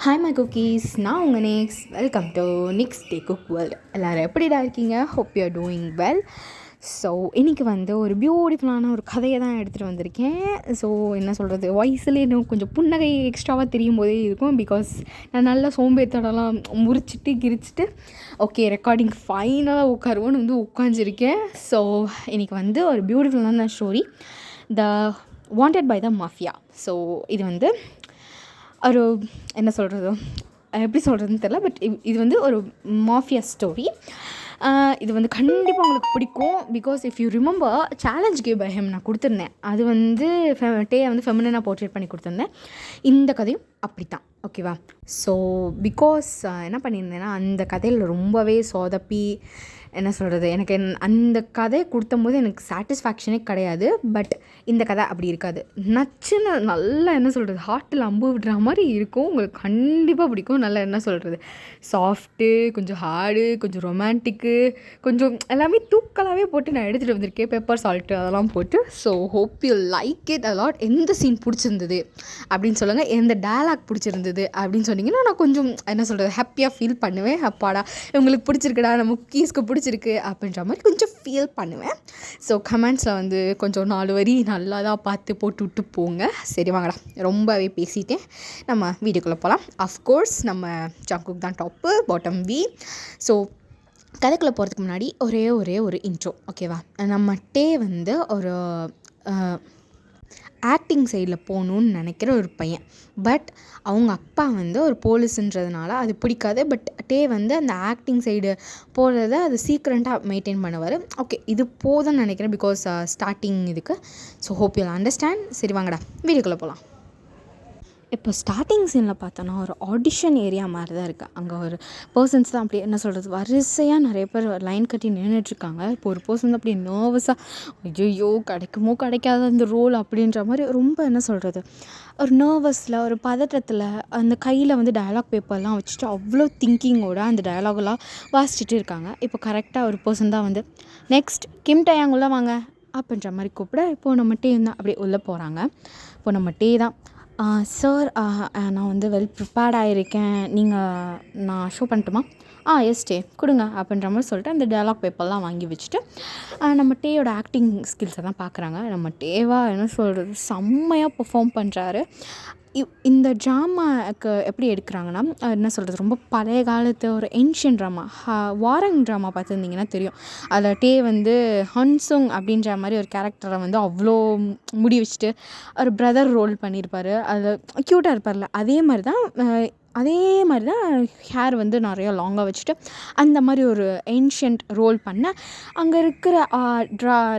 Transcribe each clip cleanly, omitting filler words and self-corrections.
Hi my cookies, நான் உங்கள் நெக்ஸ். Welcome to next day cook world. எல்லோரும் எப்படிடா இருக்கீங்க? Hope you are doing well. So இன்றைக்கி ஒரு பியூட்டிஃபுல்லான ஒரு கதையை தான் எடுத்துகிட்டு வந்திருக்கேன். ஸோ என்ன சொல்கிறது, வாய்ஸ்லேயே இன்னும் கொஞ்சம் புன்னகை எக்ஸ்ட்ராவாக தெரியும் போதே இருக்கும். பிகாஸ் நான் நல்லா சோம்பேத்தோடலாம் முறிச்சிட்டு கிரிச்சிட்டு ஓகே ரெக்கார்டிங் ஃபைனலாக உட்காருவோன்னு உட்காந்துருக்கேன். ஸோ இன்றைக்கி ஒரு பியூட்டிஃபுல்லான story, the wanted by the mafia. So இது ஒரு என்ன சொல்கிறது, எப்படி சொல்கிறதுன்னு தெரில. பட் இது ஒரு மாஃபியா ஸ்டோரி. இது கண்டிப்பாக உங்களுக்கு பிடிக்கும். Because if you remember challenge give by him நான் கொடுத்துருந்தேன். அது டேயை ஃபெமினாக போர்ட்ரேட் பண்ணி கொடுத்துருந்தேன். இந்த கதையும் அப்படி தான், ஓகேவா? ஸோ பிகாஸ் என்ன பண்ணியிருந்தேன்னா, அந்த கதையில் ரொம்பவே சொதப்பி என்ன சொல்கிறது, எனக்கு அந்த கதையை கொடுத்தம்போது எனக்கு சாட்டிஸ்ஃபேக்ஷனே கிடையாது. பட் இந்த கதை அப்படி இருக்காது. நச்சுன்னு நல்லா என்ன சொல்கிறது, ஹார்ட்டில் அம்பு விடுற மாதிரி இருக்கும். உங்களுக்கு கண்டிப்பாக பிடிக்கும். நல்லா என்ன சொல்கிறது, சாஃப்ட்டு, கொஞ்சம் ஹார்டு, கொஞ்சம் ரொமான்டிக்கு, கொஞ்சம் எல்லாமே தூக்கலாகவே போட்டு நான் எடுத்துகிட்டு வந்திருக்கேன். பெப்பர் சால்ட்டு அதெல்லாம் போட்டு. So hope you like it allot. எந்த சீன் பிடிச்சிருந்தது அப்படின்னு சொல்லுங்கள், எந்த டயலாக் பிடிச்சிருந்தது அப்படின்னு சொன்னீங்கன்னா நான் கொஞ்சம் என்ன சொல்கிறது, ஹாப்பியாக ஃபீல் பண்ணுவேன். அப்பாடா இவங்களுக்கு பிடிச்சிருக்குடா, நம்ம குக்கீஸ்க்கு பிடிச்சிருக்கு அப்படின்ற மாதிரி கொஞ்சம் ஃபீல் பண்ணுவேன். ஸோ கமெண்ட்ஸில் கொஞ்சம் 4 வரி நல்லா தான் பார்த்து போட்டு விட்டு போங்க. சரி வாங்கடா, ரொம்பவே பேசிட்டேன், நம்ம வீடியோக்குள்ளே போகலாம். அஃப்கோர்ஸ் நம்ம ஜங்குக் தான் டாப்பு, பாட்டம் வி. ஸோ கதைக்குள்ளே போகிறதுக்கு முன்னாடி ஒரே ஒரு இன்ட்ரோ, ஓகேவா? நம்ம டே ஒரு ஆக்டிங் சைடில் போகணுன்னு நினைக்கிற ஒரு பையன். பட் அவங்க அப்பா ஒரு போலீஸுன்றதுனால அது பிடிக்காது. பட் டே அந்த ஆக்டிங் சைடு போகிறத அது சீக்ரெண்ட்டாக மெயின்டைன் பண்ணுவார். ஓகே, இது போதும்னு நினைக்கிறேன். பிகாஸ் ஸ்டார்டிங் இதுக்கு. So hope you understand. சரி வாங்கடா வீடியோக்குள்ளே போகலாம். இப்போ ஸ்டார்டிங் சீனில் பார்த்தோன்னா ஒரு ஆடிஷன் ஏரியா மாதிரி தான் இருக்குது. அங்கே ஒரு பர்சன்ஸ் தான் அப்படியே என்ன சொல்கிறது, வரிசையாக நிறைய பேர் லைன் கட்டி நின்றுட்டுருக்காங்க. இப்போ ஒரு பர்சன் தான் அப்படியே நர்வஸாக, ஐயோ கிடைக்குமோ கிடைக்காத அந்த ரோல் அப்படின்ற மாதிரி ரொம்ப என்ன சொல்கிறது, ஒரு நர்வஸில், ஒரு பதட்டத்தில் அந்த கையில் டயலாக் பேப்பர்லாம் வச்சுட்டு அவ்வளோ திங்கிங்கோட அந்த டயலாகெல்லாம் வாசிச்சுட்டு இருக்காங்க. இப்போ கரெக்டாக ஒரு பர்சன் தான் நெக்ஸ்ட் கிம் டயாங்குள்ளே வாங்க அப்படின்ற மாதிரி கூப்பிட, இப்போது நம்ம டே தான் அப்படியே உள்ளே போகிறாங்க. இப்போ நம்ம டே தான், சார் நான் வெல் ப்ரிப்பேர்ட் ஆகிருக்கேன், நான் ஷோ பண்ணட்டுமா? எஸ் டே கொடுங்க அப்படின்ற மாதிரி சொல்லிட்டு அந்த டயலாக் பேப்பர்லாம் வாங்கி வச்சுட்டு நம்ம டேயோட ஆக்டிங் ஸ்கில்ஸை தான் பார்க்குறாங்க. நம்ம டேவாக என்ன சொல்கிறது, செம்மையாக பெர்ஃபார்ம் பண்ணுறாரு. இந்த ட்ராமாவுக்கு எப்படி எடுக்கிறாங்கன்னா, என்ன சொல்கிறது, ரொம்ப பழைய காலத்து ஒரு ஏன்ஷியன் ட்ராமா, வாரங் ட்ராமா பார்த்துருந்தீங்கன்னா தெரியும். அதில் டே ஹன்சுங் அப்படின்ற மாதிரி ஒரு கேரக்டரை அவ்வளோ முடி வச்சுட்டு ஒரு பிரதர் ரோல் பண்ணியிருப்பார். அதில் க்யூட்டாக இருப்பார்ல, அதே மாதிரி தான் ஹேர் நிறையா லாங்காக வச்சுட்டு அந்த மாதிரி ஒரு ஏன்ஷியன்ட் ரோல் பண்ண, அங்கே இருக்கிற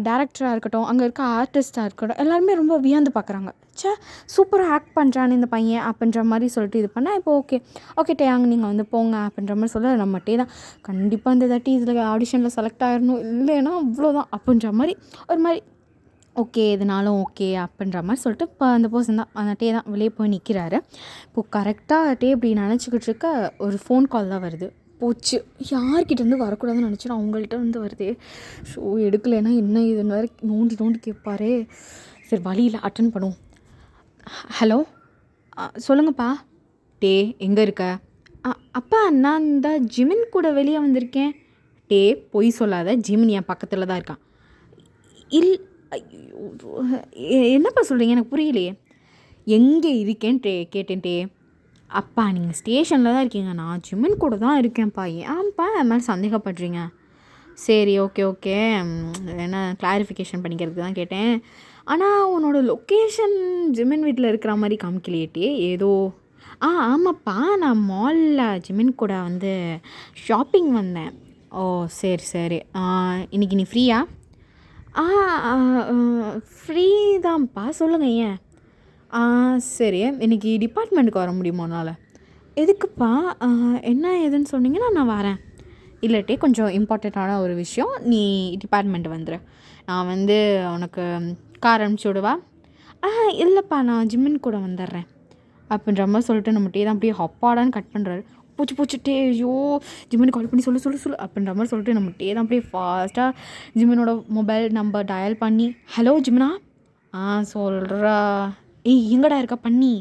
டேரக்டராக இருக்கட்டும், அங்கே இருக்க ஆர்டிஸ்ட்டாக இருக்கட்டும், எல்லாருமே ரொம்ப வியந்து பார்க்குறாங்க. சூப்பராக ஆக்ட் பண்ணுறான்னு இந்த பையன் அப்படின்ற மாதிரி சொல்லிட்டு இது பண்ணால், இப்போ ஓகே டேயாங்க நீங்கள் போங்க அப்படின்ற மாதிரி சொல்ல, நம்ம டே தான் கண்டிப்பாக இந்த தாட்டி இதில் ஆடிஷனில் செலக்ட் ஆகிடணும், இல்லைன்னா அவ்வளோதான் அப்படின்ற மாதிரி ஒரு மாதிரி ஓகே எதுனாலும் ஓகே அப்படின்ற மாதிரி சொல்லிட்டு இப்போ அந்த பர்சன் தான், அந்த டே தான் வெளியே போய் நிற்கிறாரு. இப்போது கரெக்டாக டே இப்படி நினச்சிக்கிட்டு இருக்க ஒரு ஃபோன் கால் தான் வருது. போச்சு, யார்கிட்டேருந்து வரக்கூடாதுன்னு நினச்சினா அவங்கள்ட்ட வருது. ஸோ எடுக்கலைன்னா என்ன இதுன்னு வேறு நோண்டி கேட்பாரே. சரி வழியில் அட்டன் பண்ணுவோம். ஹலோ, சொல்லுங்கப்பா. டே எங்கே இருக்க? அப்பா நான் இந்த ஜிமின் கூட வெளியே வந்திருக்கேன். டே பொய் சொல்லாத, ஜிமின் என் பக்கத்தில் தான் இருக்கான். என்னப்பா சொல்கிறீங்க, எனக்கு புரியலையே. எங்கே இருக்கேன் கேட்டேன் டே. அப்பா நீங்கள் ஸ்டேஷனில் தான் இருக்கீங்க, நான் ஜிமின் கூட தான் இருக்கேன்ப்பா. ஏன்ப்பா என் மேலே சந்தேகப்படுறீங்க? சரி ஓகே என்ன கிளாரிஃபிகேஷன் பண்ணிக்கிறதுக்கு தான் கேட்டேன். ஆனால் உன்னோட லொக்கேஷன் ஜிமின் வீட்டில் இருக்கிற மாதிரி காமிக்கலையேட்டே ஏதோ. ஆமாப்பா, நான் மாலில் ஜிமின் கூட ஷாப்பிங் வந்தேன். ஓ சரி இன்றைக்கி நீ ஃப்ரீயா? ஃப்ரீ தான்ப்பா, சொல்லுங்கள் ஏன்? சரி இன்றைக்கி டிபார்ட்மெண்ட்டுக்கு வர முடியுமா உன்னால்? எதுக்குப்பா, என்ன ஏதுன்னு சொன்னீங்கன்னா நான் வரேன். இல்லாட்டி கொஞ்சம் இம்பார்ட்டண்ட்டான ஒரு விஷயம், நீ டிபார்ட்மெண்ட் வந்துடு. நான் உனக்கு கார் அனுப்பிச்சி விடுவா? இல்லைப்பா, நான் ஜிம்மின் கூட வந்துடுறேன் அப்படின்ற மாதிரி சொல்லிட்டு நம்ம டே தான் அப்படியே ஹப்பாடான்னு கட் பண்ணுறாரு. பூச்சி டே, ஐயோ ஜிம்மின் கால் பண்ணி சொல்லு அப்படின்ற மாதிரி சொல்லிட்டு நம்ம டே தான் அப்படியே ஃபாஸ்ட்டாக ஜிம்மினோட மொபைல் நம்பர் டயல் பண்ணி, ஹலோ ஜிம்னா, சொல்கிறா, எங்கடா இருக்கா பண்ணி?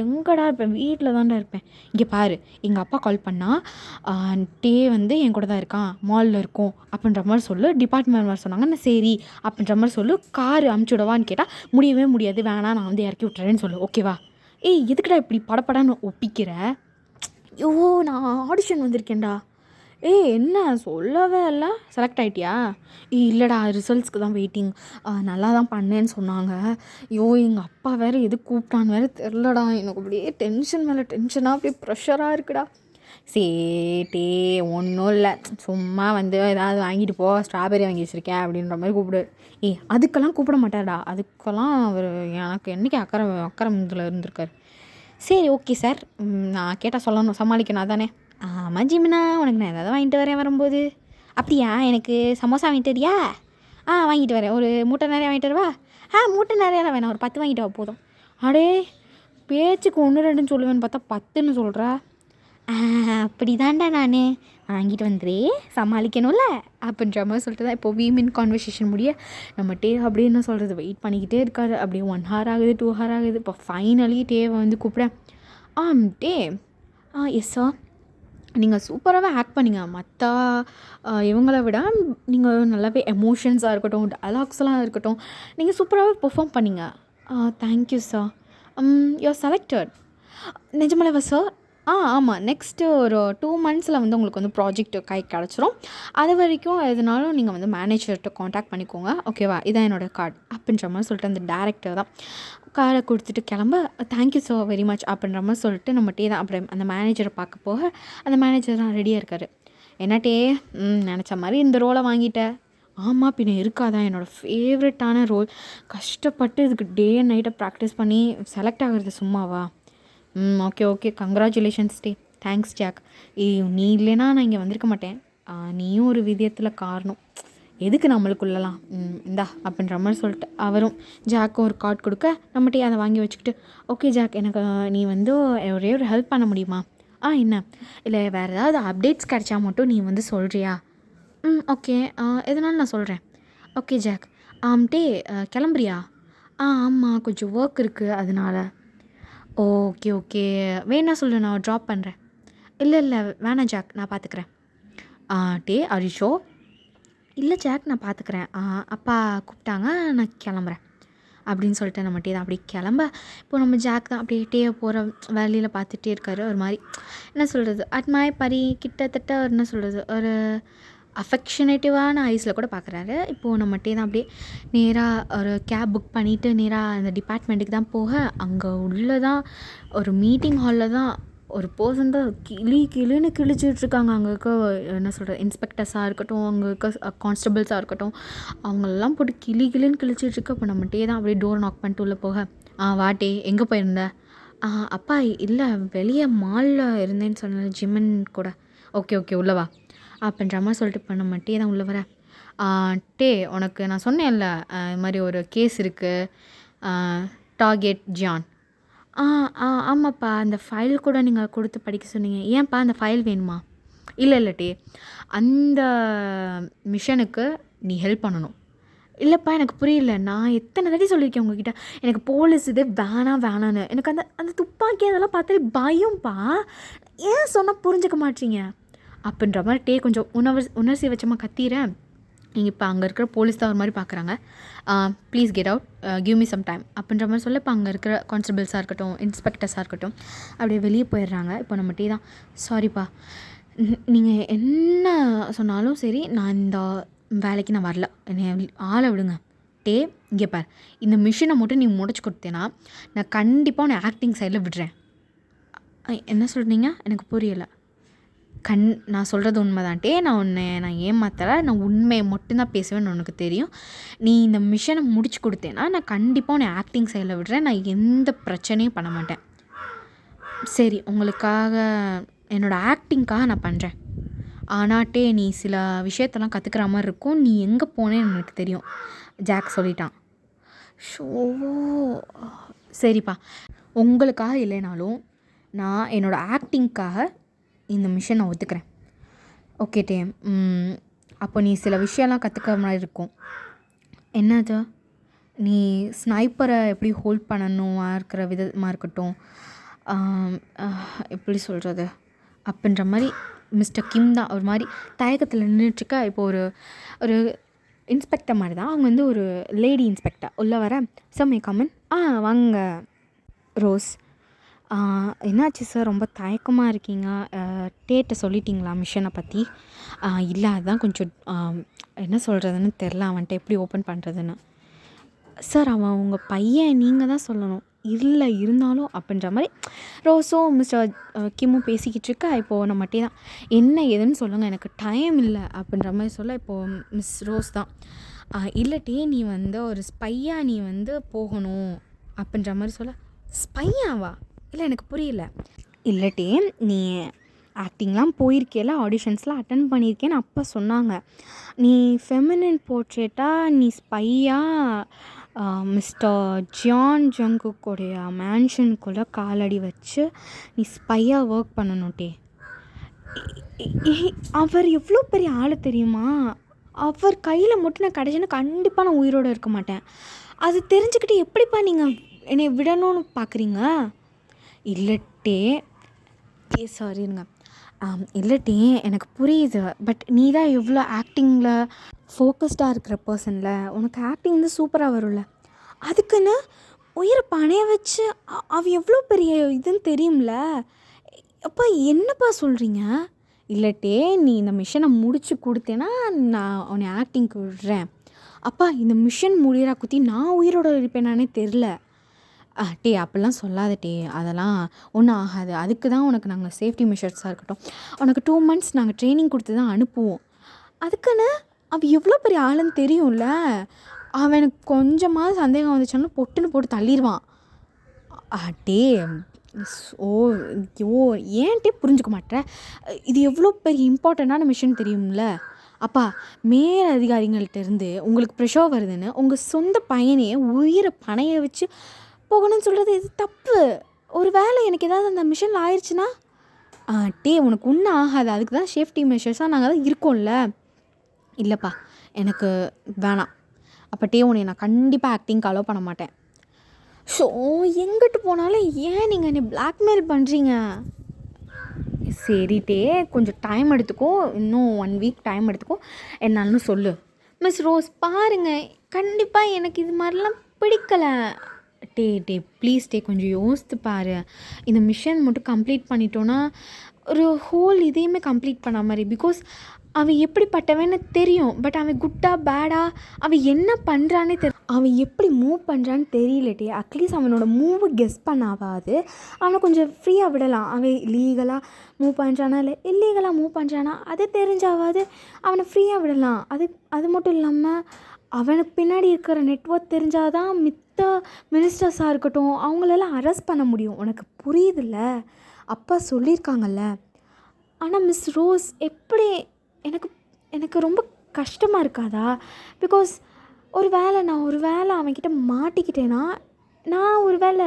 எங்கடா இருப்பேன், வீட்டில் தான்டா இருப்பேன். இங்கே பாரு, எங்கள் அப்பா கால் பண்ணால் டே வந்து என் கூட தான் இருக்கான், மாலில் இருக்கும் அப்படின்ற மாதிரி சொல்லு. டிபார்ட்மெண்ட் வர சொன்னாங்க, நான் சரி அப்படின்ற மாதிரி சொல்லு. காரு அமுச்சு விடவான்னு கேட்டால் முடியவே முடியாது, வேணாம் நான் வந்து இறக்கி விட்டுறேன்னு சொல்லு, ஓகேவா? ஏய் எதுக்குடா இப்படி படப்படான்னு ஒப்பிக்கிற? ஐயோ நான் ஆடிஷன் வந்திருக்கேன்டா. ஏய் என்ன சொல்லவே இல்லை, செலக்ட் ஆகிட்டியா? இல்லைடா ரிசல்ட்ஸ்க்கு தான் வெயிட்டிங், நல்லா தான் பண்ணேன்னு சொன்னாங்க. ஐயோ எங்கள் அப்பா வேறு எது கூப்பிட்டான்னு வேறு தெரிலடா. எனக்கு அப்படியே டென்ஷன் மேலே டென்ஷனாக அப்படியே ப்ரெஷராக இருக்குடா. சேட்டே ஒன்றும் இல்லை, சும்மா வந்து ஏதாவது வாங்கிட்டு போ, ஸ்ட்ராபெரி வாங்கி வச்சுருக்கேன் அப்படின்ற மாதிரி கூப்பிடு. அதுக்கெல்லாம் கூப்பிட மாட்டாடா, அதுக்கெல்லாம் அவர் எனக்கு என்றைக்கு அக்கறை இதில் இருந்திருக்காரு. சரி ஓகே சார், நான் கேட்டால் சொல்லணும், சமாளிக்கணும் அதானே? ஆமாம் ஜிமினா, உனக்கு நான் ஏதாவது வாங்கிட்டு வரேன் வரும்போது. அப்படியா, எனக்கு சமோசா வாங்கிட்டு வரியா? வாங்கிட்டு வரேன். ஒரு மூட்டை நிறையா வாங்கிட்டு வரவா? மூட்டை நிறையாலாம் வேணாம், ஒரு 10 வாங்கிட்டு வா போதும். அடே பேச்சுக்கு 1 2ன்னு சொல்லுவேன்னு பார்த்தா 10ன்னு சொல்கிறா. அப்படி தான்டா நான் வாங்கிட்டு வந்துடுறே, சமாளிக்கணும்ல அப்படின்ற மாதிரி சொல்லிட்டு தான் இப்போ வீமின் கான்வர்சேஷன் முடிய நம்ம டே அப்படியே என்ன சொல்கிறது வெயிட் பண்ணிக்கிட்டே இருக்காரு. அப்படியே 1 hour ஆகுது, 2 hour ஆகுது. இப்போ ஃபைனலி டேவை வந்து கூப்பிட்றேன். டே எஸ் சார், நீங்கள் சூப்பராகவே ஆக்ட் பண்ணிங்க. மற்ற இவங்கள விட நீங்கள் நல்லாவே எமோஷன்ஸாக இருக்கட்டும், டயலாக்ஸ்லாம் இருக்கட்டும், நீங்கள் சூப்பராகவே பெர்ஃபார்ம் பண்ணிங்க. Thank you sir. You are selected. நிஜமாலேவா சார்? ஆமாம், நெக்ஸ்ட்டு ஒரு 2 monthஸில் வந்து உங்களுக்கு வந்து ப்ராஜெக்ட் கிடச்சிரும். அது வரைக்கும் எதுனாலும் நீங்கள் வந்து மேனேஜர்கிட்ட காண்டாக்ட் பண்ணிக்கோங்க, ஓகேவா? இதான் என்னோடய கார்டு அப்படின்ற மாதிரி சொல்லிட்டு அந்த டேரக்டர் தான் காரை கொடுத்துட்டு கிளம்ப, தேங்க்யூ ஸோ வெரி மச் அப்படின்ற மாதிரி சொல்லிட்டு நம்ம டே தான் அப்புறம் அந்த மேனேஜரை பார்க்க போக அந்த மேனேஜர் தான் ரெடியாக இருக்கார். என்ன டே, நினச்ச மாதிரி இந்த ரோலை வாங்கிட்டேன். ஆமாம் பின்ன இருக்காதான், என்னோடய ஃபேவரட்டான ரோல். கஷ்டப்பட்டு இதுக்கு டே அண்ட் நைட்டை ப்ராக்டிஸ் பண்ணி செலக்ட் ஆகிறது சும்மாவா? ஓகே கங்க்ராச்சுலேஷன்ஸ் டே. Thanks Jack. நீ இல்லைன்னா நான் இங்கே வந்திருக்க மாட்டேன். நீயும் ஒரு விதத்தில் காரணம். எதுக்கு நம்மளுக்குள்ளலாம் இந்தா அப்படின்ற மாதிரி சொல்லிட்டு அவரும் ஜாக்கும் ஒரு கார்டு கொடுக்க நம்மகிட்டே அதை வாங்கி வச்சுக்கிட்டு, ஓகே ஜாக், எனக்கு நீ வந்து ஒரே ஒரு ஹெல்ப் பண்ண முடியுமா? என்ன இல்லை, வேறு ஏதாவது அப்டேட்ஸ் கிடைச்சா மட்டும் நீ வந்து சொல்கிறியா? ஓகே, எதனாலும் நான் சொல்கிறேன். Okay Jack. டே கிளம்புறியா? ஆமாம், கொஞ்சம் ஒர்க் இருக்குது அதனால். ஓகே வேணா சொல்லு, நான் ட்ராப் பண்ணுறேன். இல்லை வேணாம் ஜாக், நான் பார்த்துக்கிறேன். Day are you sure? இல்லை ஜாக், நான் பார்த்துக்கிறேன். அப்பா கூப்பிட்டாங்க, நான் கிளம்புறேன் அப்படின்னு சொல்லிட்டு நம்ம டே தான் அப்படி கிளம்ப. இப்போ நம்ம ஜாக் தான் அப்படியே டே போகிற வேலையில் பார்த்துட்டே இருக்காரு. ஒரு மாதிரி என்ன சொல்கிறது, அட்மாய் பரி கிட்டத்தட்ட என்ன சொல்கிறது, ஒரு அஃபெக்ஷனேட்டிவான ஐஸில் கூட பார்க்குறாரு. இப்போது நம்ம டே தான் அப்படியே நேராக ஒரு கேப் புக் பண்ணிவிட்டு நேராக அந்த டிபார்ட்மெண்ட்டுக்கு தான் போக, அங்கே உள்ளே தான் ஒரு மீட்டிங் ஹாலில் தான் ஒரு பர்சன் தான் கிளின்னு கிழிச்சிட்ருக்காங்க. அங்கே இருக்க என்ன சொல்கிறது, இன்ஸ்பெக்டர்ஸாக இருக்கட்டும், அங்கே இருக்க கான்ஸ்டபிள்ஸாக இருக்கட்டும், அவங்களெல்லாம் போட்டு கிளின்னு கிழிச்சிட்ருக்கு. அப்போ நம்ம டே தான் அப்படியே டோர் நாக் பண்ணிட்டு உள்ளே போக, வாட்டே எங்கே போயிருந்த? அப்பா இல்லை, வெளியே மாலில் இருந்தேன்னு சொன்னேன் ஜிம்மன் கூட. ஓகே உள்ளவா அப்படின்ற மாதிரி சொல்லிட்டு இப்போ நம்ம டே தான் உள்ளே வர. டே உனக்கு நான் சொன்னேன்ல, இது மாதிரி ஒரு கேஸ் இருக்குது, டார்கெட் ஜான். ஆமாப்பா, அந்த ஃபைல் கூட நீங்கள் கொடுத்து படிக்க சொன்னீங்க. ஏன்ப்பா அந்த ஃபைல் வேணுமா? இல்லை டே, அந்த மிஷனுக்கு நீ ஹெல்ப் பண்ணணும். இல்லைப்பா எனக்கு புரியல, நான் எத்தனை தடவை சொல்லியிருக்கேன் உங்ககிட்ட, எனக்கு போலீஸ் இதே வேணான்னு. எனக்கு அந்த துப்பாக்கி அதெல்லாம் பார்த்தாலே பயம்ப்பா. ஏன் சொன்னால் புரிஞ்சுக்க மாட்டீங்க அப்படின்ற மாதிரி டே கொஞ்சம் உணர்ச்சி வச்சமாக கத்திறேன். நீங்கள் இப்போ அங்கே இருக்கிற போலீஸ் தான் ஒரு மாதிரி பார்க்குறாங்க. Please get out, give me some time அப்படின்ற மாதிரி சொல்ல, இப்போ அங்கே இருக்கிற கான்ஸ்டபிள்ஸாக இருக்கட்டும், இன்ஸ்பெக்டர்ஸாக இருக்கட்டும், அப்படியே வெளியே போயிடுறாங்க. இப்போ நம்ம டே தான், சாரிப்பா, நீங்கள் என்ன சொன்னாலும் சரி, நான் இந்த வேலைக்கு நான் வரல, என்னை ஆளை விடுங்க. டே இங்கே பார், இந்த மிஷினை மட்டும் நீ முடிச்சு கொடுத்தேன்னா நான் கண்டிப்பாக உன்னை ஆக்டிங் சைடில் விடுறேன். என்ன சொல்கிறீங்க, எனக்கு புரியலை. நான் சொல்கிறது உண்மை தான்ட்டே, நான் ஏமாத்தலை, நான் உண்மையை மட்டும்தான் பேசுவேன்னு உனக்கு தெரியும். நீ இந்த மிஷனை முடிச்சு கொடுத்தேன்னா நான் கண்டிப்பாக உன்னை ஆக்டிங் சைடில் விடுறேன், நான் எந்த பிரச்சனையும் பண்ண மாட்டேன். சரி, உங்களுக்காக என்னோடய ஆக்டிங்காக நான் பண்ணுறேன். ஆனாட்டே நீ சில விஷயத்தெல்லாம் கற்றுக்கிற மாதிரி இருக்கும், நீ எங்கே போனேன்னு எனக்கு தெரியும், ஜாக் சொல்லிட்டான். சரிப்பா, உங்களுக்காக இல்லைனாலும் நான் என்னோடய ஆக்டிங்க்காக இந்த மிஷன் நான் ஒத்துக்கிறேன். ஓகே டேம், அப்போ நீ சில விஷயம்லாம் கற்றுக்கிற மாதிரி இருக்கும். என்னது? நீ ஸ்னைப்பரை எப்படி ஹோல்ட் பண்ணணுமா இருக்கிற விதமாக இருக்கட்டும், எப்படி சொல்கிறது அப்படின்ற மாதிரி மிஸ்டர் கிம் தான் ஒரு மாதிரி தயக்கத்தில் நின்றுட்டுருக்கா. இப்போ ஒரு ஒரு இன்ஸ்பெக்டர் மாதிரி தான். அவங்க வந்து ஒரு லேடி இன்ஸ்பெக்டர் உள்ளே வர. Sir may come in. வாங்க ரோஸ். என்னாச்சு சார், ரொம்ப தயக்கமாக இருக்கீங்க? டேட்டை சொல்லிட்டீங்களா மிஷனை பற்றி? இல்லை, அதுதான் கொஞ்சம் என்ன சொல்கிறதுன்னு தெரில, அவன்கிட்ட எப்படி ஓப்பன் பண்ணுறதுன்னு. சார் அவன் உங்கள் பையன், நீங்கள் தான் சொல்லணும். இல்லை இருந்தாலும் அப்படின்ற மாதிரி ரோஸும் மிஸ்டர் கிம்மும் பேசிக்கிட்டு இருக்கா. இப்போது நம்மகிட்டே தான் என்ன ஏதுன்னு சொல்லுங்கள், எனக்கு டைம் இல்லை அப்படின்ற மாதிரி சொல்ல, இப்போது மிஸ் ரோஸ் தான் இல்லட்டே நீ வந்து ஒரு ஸ்பையாக நீ வந்து போகணும் அப்படின்ற மாதிரி சொல்ல. ஸ்பையாவா? இல்லை எனக்கு புரியல. இல்லட்டே நீ ஆக்டிங்லாம் போயிருக்கேல, ஆடிஷன்ஸ்லாம் அட்டன் பண்ணியிருக்கேன்னு அப்போ சொன்னாங்க. நீ ஃபெமினின் போர்ட்ரேட்டாக நீ ஸ்பையாக மிஸ்டர் ஜான் ஜங்குக்குடைய மேன்ஷனுக்குள்ளே காலடி வச்சு நீ ஸ்பையாக ஒர்க் பண்ணணுட்டே. அவர் எவ்வளோ பெரிய ஆள் தெரியுமா? அவர் கையில் மட்டும் நான் கடைசின்னு கண்டிப்பாக நான் உயிரோடு இருக்க மாட்டேன். அது தெரிஞ்சுக்கிட்டு எப்படிப்பா நீங்கள் என்னை விடணும்னு பார்க்குறீங்க? இல்லட்டே சாரிங்க. இல்லட்டே எனக்கு புரியுது, பட் நீ தான் எவ்வளோ ஆக்டிங்கில் ஃபோக்கஸ்டாக இருக்கிற பர்சனில், உனக்கு ஆக்டிங் வந்து சூப்பராக வரும்ல. அதுக்குன்னு உயிரை பணைய வச்சு அவ எவ்வளோ பெரிய இதுன்னு தெரியும்ல. அப்பா என்னப்பா சொல்கிறீங்க? இல்லட்டே நீ இந்த மிஷனை முடிச்சு கொடுத்தேன்னா நான் உன்னை ஆக்டிங்க்கு விடுறேன். அப்பா இந்த மிஷன் முடிகிறா குத்தி நான் உயிரோட இருப்பேனானே தெரில. டே அப்படிலாம் சொல்லாத டே, அதெல்லாம் ஒன்றும் ஆகாது. அதுக்கு தான் உனக்கு நாங்கள் சேஃப்டி மெஷர்ஸாக இருக்கட்டும், உனக்கு 2 months நாங்கள் ட்ரைனிங் கொடுத்து தான் அனுப்புவோம். அதுக்குன்னு அவள் எவ்வளோ பெரிய ஆளுன்னு தெரியும்ல. அவனுக்கு கொஞ்சமாக சந்தேகம் வந்துச்சாலும் பொட்டுன்னு போட்டு தள்ளிடுவான். டே ஓ ஐயோ ஏன்ட்டே புரிஞ்சுக்க மாட்டேற? இது எவ்வளோ பெரிய இம்பார்ட்டண்ட்டான மிஷன் தெரியும்ல. அப்பா மேல் அதிகாரிகள்கிட்ட இருந்து உங்களுக்கு ப்ரெஷர் வருதுன்னு உங்கள் சொந்த பையனையே உயிரை பணைய வச்சு போகணும்னு சொல்கிறது இது தப்பு. ஒரு வேளை எனக்கு ஏதாவது அந்த மிஷனில் ஆயிடுச்சுன்னா டே உனக்கு ஒன்றும் ஆகாது. அதுக்கு தான் சேஃப்டி மெஷர்ஸாக நாங்கள் தான் இருக்கோம்ல. இல்லைப்பா எனக்கு வேணாம். அப்போ டே உன்னை நான் கண்டிப்பாக ஆக்டிங்க்கு அலோவ் பண்ண மாட்டேன். ஸோ எங்கிட்டு போனாலும் ஏன் நீங்கள் என்னை பிளாக்மெயில் பண்ணுறீங்க? சரிட்டே கொஞ்சம் டைம் எடுத்துக்கோ, இன்னும் 1 week டைம் எடுத்துக்கோ, என்னாலும் சொல்லு. மிஸ் ரோஸ் பாருங்கள், கண்டிப்பாக எனக்கு இது மாதிரிலாம் பிடிக்கலை. டே ப்ளீஸ் கொஞ்சம் யோசித்து பாரு. இந்த மிஷன் மட்டும் கம்ப்ளீட் பண்ணிட்டோன்னா ஒரு ஹோல் இதையுமே கம்ப்ளீட் பண்ண மாதிரி. பிகாஸ் அவன் எப்படிப்பட்டவன்னு தெரியும், பட் அவன் குட்டா பேடா அவன் என்ன பண்ணுறான்னே அவன் எப்படி மூவ் பண்ணுறான்னு தெரியலட்டே. அட்லீஸ்ட் அவனோட மூவை கெஸ் பண்ணாவாது அவனை கொஞ்சம் ஃப்ரீயாக விடலாம். அவன் லீகலாக மூவ் பண்ணுறானா இல்லை இல்லீகலாக மூவ் பண்ணுறானா அது தெரிஞ்சாவது அவனை ஃப்ரீயாக விடலாம். அது மட்டும் இல்லாமல் அவனுக்கு பின்னாடி இருக்கிற நெட்வொர்க் தெரிஞ்சாதான் மித்த மினிஸ்டர்ஸாக இருக்கட்டும் அவங்களெல்லாம் அரெஸ்ட் பண்ண முடியும். உனக்கு புரியுதுல்ல? அப்பா சொல்லியிருக்காங்கல்ல. ஆனால் மிஸ் ரோஸ் எப்படி எனக்கு ரொம்ப கஷ்டமாக இருக்காதா? பிகாஸ் நான் ஒரு வேளை அவன்கிட்ட மாட்டிக்கிட்டேன்னா, நான் ஒரு வேளை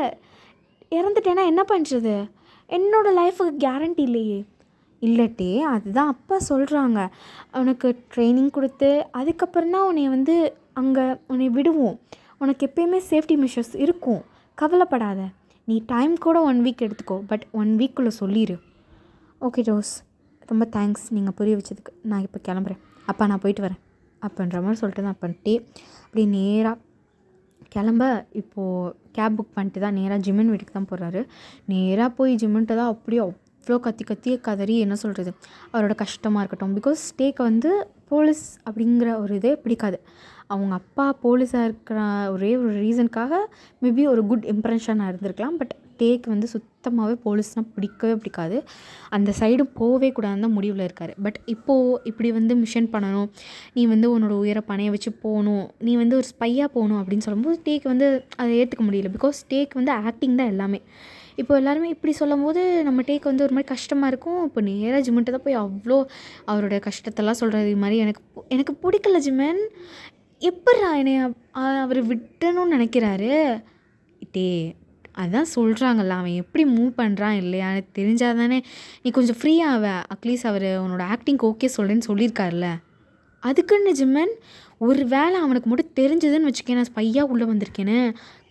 இறந்துட்டேன்னா என்ன பண்ணுறது? என்னோடய லைஃபுக்கு கேரண்டி இல்லையே. இல்லட்டே அதுதான் அப்பா சொல்கிறாங்க. உனக்கு ட்ரைனிங் கொடுத்து அதுக்கப்புறம் தான் உன்னை வந்து அங்கே உன்னை விடுவோம். உனக்கு எப்பயுமே சேஃப்டி மெஷர்ஸ் இருக்கும், கவலைப்படாத. நீ டைம் கூட 1 week எடுத்துக்கோ, பட் 1 weekக்குள்ளே சொல்லிடு. ஓகே ரோஸ், ரொம்ப தேங்க்ஸ் நீங்கள் புரிய வச்சதுக்கு. நான் இப்போ கிளம்புறேன். அப்பா நான் போயிட்டு வரேன் அப்படின்ற மாதிரி சொல்லிட்டு தான் பண்ணிட்டே அப்படி நேராக கிளம்ப. இப்போது கேப் புக் பண்ணிட்டு தான் நேராக ஜிம்மன் வீட்டுக்கு தான் போகிறாரு. நேராக போய் ஜிம்மன்ட்டு தான் அப்படியே அவ்வளோ கத்தி கதறி என்ன சொல்கிறது அவரோட கஷ்டமாக இருக்கட்டும். பிகாஸ் டேக்கு வந்து போலீஸ் அப்படிங்கிற ஒரு இதே பிடிக்காது. அவங்க அப்பா போலீஸாக இருக்கிற ஒரே ஒரு ரீசனுக்காக மேபி ஒரு குட் இம்ப்ரெஷனாக இருந்திருக்கலாம். பட் டேக்கு வந்து சுத்தமாகவே போலீஸ்னால் பிடிக்கவே பிடிக்காது. அந்த சைடு போகவே கூடாதுன்னு தான் முடிவில் இருக்கார். பட் இப்போது இப்படி வந்து மிஷன் பண்ணணும், நீ வந்து உன்னோட உயிரை பணைய வச்சு போகணும், நீ வந்து ஒரு ஸ்பையாக போகணும் அப்படின்னு சொல்லும்போது டேக்கு வந்து அதை ஏற்றுக்க முடியல. பிகாஸ் டேக்கு வந்து ஆக்டிங் தான் எல்லாமே. இப்போ எல்லாருமே இப்படி சொல்லும் போது நம்ம டேக்கு வந்து ஒரு மாதிரி கஷ்டமாக இருக்கும். இப்போ நேராக ஜிம்மன்ட்டு தான் போய் அவ்வளோ அவரோட கஷ்டத்தெல்லாம் சொல்கிறது. இது மாதிரி எனக்கு பிடிக்கல ஜிம்மன், எப்பட்றா என்னை அவர் விட்டணும்னு நினைக்கிறாரு. டே அதான் சொல்கிறாங்கல்ல, அவன் எப்படி மூவ் பண்ணுறான் இல்லையான்னு தெரிஞ்சால் தானே நீ கொஞ்சம் ஃப்ரீயாக அட்லீஸ்ட் அவர் உன்னோட ஆக்டிங்க்கு ஓகே சொல்கிறேன்னு சொல்லியிருக்காருல்ல. அதுக்குன்னு ஜிம்மன் ஒரு வேளை அவனுக்கு மட்டும் தெரிஞ்சதுன்னு வச்சுக்கேன், நான் ஸ்பையாக உள்ளே வந்திருக்கேன்னு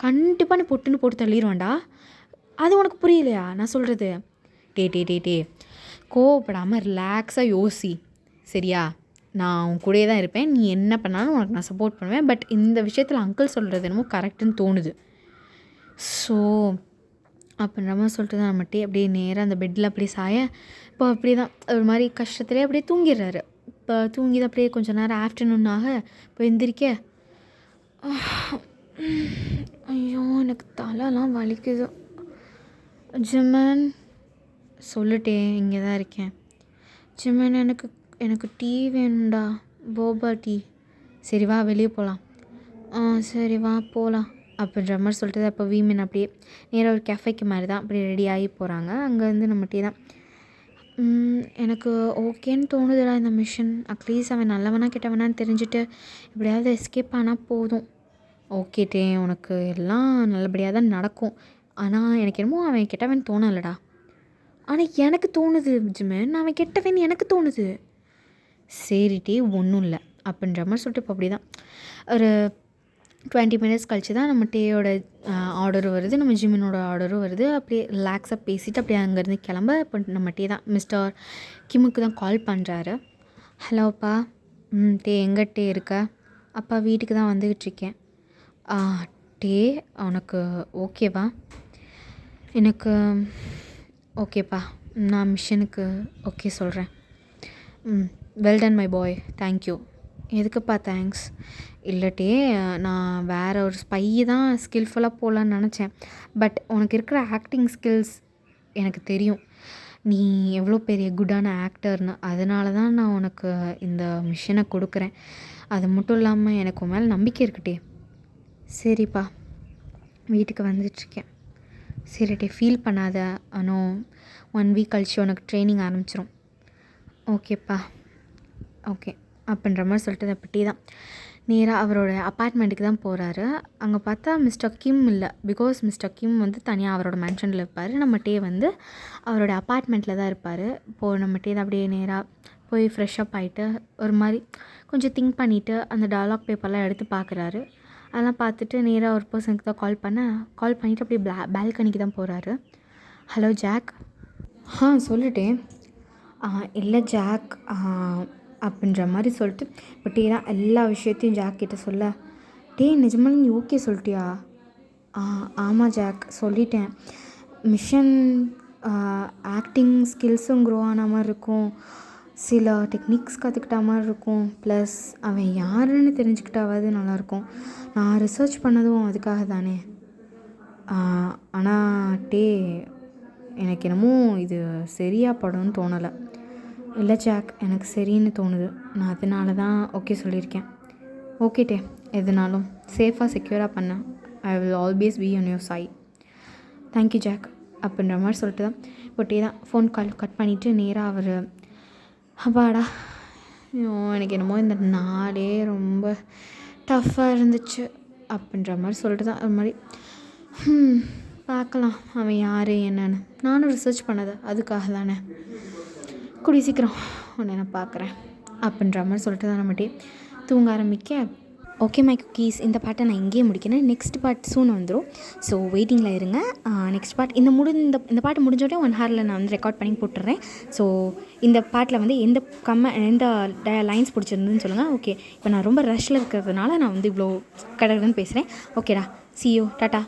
கண்டிப்பாக நீ பொட்டுன்னு போட்டு தள்ளிடுவான்டா. அது உனக்கு புரியலையா நான் சொல்கிறது? டே கோவப்படாமல் ரிலாக்ஸாக யோசி, சரியா? நான் உன் கூடயே தான் இருப்பேன், நீ என்ன பண்ணாலும் உனக்கு நான் சப்போர்ட் பண்ணுவேன். பட் இந்த விஷயத்தில் அங்கிள் சொல்கிறது என்னமோ கரெக்டுன்னு தோணுது. ஸோ அப்படின்ற மாதிரி சொல்லிட்டு தான் நம்மகிட்டே அப்படியே நேராக அந்த பெட்டில் அப்படியே சாய, இப்போ அப்படியே தான் ஒரு மாதிரி கஷ்டத்துலேயே அப்படியே தூங்கிடுறாரு. இப்போ தூங்கி தான் அப்படியே கொஞ்சம் நேரம் ஆஃப்டர்நூன் ஆக இப்போ எந்திரிக்க, ஐயோ எனக்கு தலைலாம் வலிக்குது. ஜிமன் சொல்லிட்டேன், இங்கே தான் இருக்கேன். ஜிமன் எனக்கு டீ வேணும்டா, போபா டீ. சரி வா வெளியே போகலாம். சரி வா போகலாம் அப்படின்ற மாதிரி சொல்லிட்டு அப்போ வீமன் அப்படியே நேராக ஒரு கேஃபேக்கு மாதிரி தான் அப்படியே ரெடி ஆகி போகிறாங்க. அங்கேருந்து நம்ம டீ தான். எனக்கு ஓகேன்னு தோணுதுடா இந்த மிஷன். அட்லீஸ்ட் அவன் நல்லவனா கெட்டவனான்னு தெரிஞ்சுட்டு எப்படியாவது எஸ்கேப் ஆனால் போதும். ஓகேட்டே, உனக்கு எல்லாம் நல்லபடியாக தான் நடக்கும். ஆனால் எனக்கு என்னமோ அவன் கெட்டவன் தோணலடா. ஆனால் எனக்கு தோணுது ஜிமன், அவன் கெட்டவன் எனக்கு தோணுது. சரிட்டே ஒன்றும் இல்லை அப்படின்ற மாதிரி சொல்லிட்டு இப்போ அப்படி தான் ஒரு 20 minutes கழிச்சு தான் நம்ம டேயோட ஆர்டரும் வருது, நம்ம ஜிமினோட ஆர்டரும் வருது. அப்படியே ரிலாக்ஸாக பேசிவிட்டு அப்படியே அங்கேருந்து கிளம்ப இப்போ நம்ம டே தான் மிஸ்டர் கிம்முக்கு தான் கால் பண்ணுறாரு. ஹலோப்பா, டே எங்கே டே இருக்க? அப்பா வீட்டுக்கு தான் வந்துக்கிட்டுருக்கேன். டே உனக்கு ஓகேவா? எனக்கு ஓகேப்பா, நான் மிஷனுக்கு ஓகே சொல்கிறேன். Well done my boy, thank you. எதுக்குப்பா தேங்க்ஸ்? இல்லட்டே, நான் வேறு ஒரு ஸ்பை தான் ஸ்கில்ஃபுல்லாக போகலான்னு நினச்சேன். பட் உனக்கு இருக்கிற ஆக்டிங் ஸ்கில்ஸ் எனக்கு தெரியும், நீ எவ்வளோ பெரிய குட்டான ஆக்டர்னு. அதனால தான் நான் உனக்கு இந்த மிஷனை கொடுக்குறேன். அது மட்டும் இல்லாமல் எனக்கு உன் மேலே நம்பிக்கை இருக்குட்டே. சரிப்பா, வீட்டுக்கு வந்துட்டுருக்கேன். சரிட்டே, ஃபீல் பண்ணாத. ஆனால் 1 week கழிச்சு உனக்கு ட்ரைனிங் ஆரம்பிச்சிடும். ஓகேப்பா, ஓகே அப்படின்ற மாதிரி சொல்லிட்டு அதை பற்றி தான் நேராக அவரோட அப்பார்ட்மெண்ட்டுக்கு தான் போகிறாரு. அங்கே பார்த்தா மிஸ்டர் கிம் இல்லை. பிகாஸ் மிஸ்டர் கிம் வந்து தனியாக அவரோட மேன்ஷனில் இருப்பார். நம்ம டே வந்து அவரோட அப்பார்ட்மெண்ட்டில் தான் இருப்பார். இப்போது நம்ம டே தான் அப்படியே நேராக போய் ஃப்ரெஷ்ஷப் ஆகிட்டு ஒரு மாதிரி கொஞ்சம் திங்க் பண்ணிவிட்டு அந்த டயலாக் பேப்பர்லாம் எடுத்து பார்க்குறாரு. அதெல்லாம் பார்த்துட்டு நேராக ஒரு பர்சனுக்கு தான் கால் பண்ணிவிட்டு அப்படியே பால்கனிக்கு தான் போகிறாரு. Hello Jack. சொல்லிட்டேன். இல்லை ஜாக் அப்படின்ற மாதிரி சொல்லிட்டு இப்போ டே தான் எல்லா விஷயத்தையும் ஜாக் கிட்ட சொல்ல, டே நிஜமாக நீ ஓகே சொல்லிட்டியா? ஆமாம் ஜாக் சொல்லிட்டேன். மிஷன் ஆக்டிங் ஸ்கில்ஸும் க்ரோ ஆன மாதிரி இருக்கும், சில டெக்னிக்ஸ் கற்றுக்கிட்ட மாதிரி இருக்கும், ப்ளஸ் அவன் யாருன்னு தெரிஞ்சுக்கிட்டாவது நல்லாயிருக்கும். நான் ரிசர்ச் பண்ணதும் அதுக்காக தானே. ஆனால் டே எனக்கு என்னமோ இது சரியாக படும்னு தோணலை. இல்லை ஜாக், எனக்கு சரின்னு தோணுது. நான் அதனால தான் ஓகே சொல்லியிருக்கேன். ஓகே டே, எதுனாலும் சேஃபாக செக்யூராக பண்ணேன். I will always be on your side. Thank you Jack அப்படின்ற மாதிரி சொல்லிட்டு தான் இப்போ டே தான் ஃபோன் கால் கட் பண்ணிவிட்டு நேராக அவர், அப்பாடா எனக்கு என்னமோ இந்த நாளே ரொம்ப டஃப்பாக இருந்துச்சு அப்படின்ற மாதிரி சொல்லிட்டு தான் அது மாதிரி பார்க்கலாம் அவன் யார் என்னன்னு. நானும் ரிசர்ச் பண்ணது அதுக்காக தானே. கூடி சீக்கிரம் உன்னை நான் பார்க்குறேன் அப்படின்ற மாதிரி சொல்லிட்டு தான் நம்மகிட்டே தூங்க ஆரம்பிக்க. ஓகே மை குக்கீஸ், இந்த பாட்டை நான் இங்கேயே முடிக்கிறேன். நெக்ஸ்ட் பார்ட் சூன் வந்துடும். ஸோ வெயிட்டிங்கில் இருங்க. நெக்ஸ்ட் பார்ட் இந்த பாட்டு முடிஞ்சோடனே 1 hourல நான் வந்து ரெக்கார்ட் பண்ணி போட்டுடுறேன். ஸோ இந்த பாட்டில் வந்து எந்த லைன்ஸ் பிடிச்சிருந்துன்னு சொல்லுங்கள். ஓகே, இப்போ நான் ரொம்ப ரஷ்ஷில் இருக்கிறதுனால நான் வந்து இவ்வளோ கடகடன்னு பேசுகிறேன். ஓகேடா, see you, டாட்டா.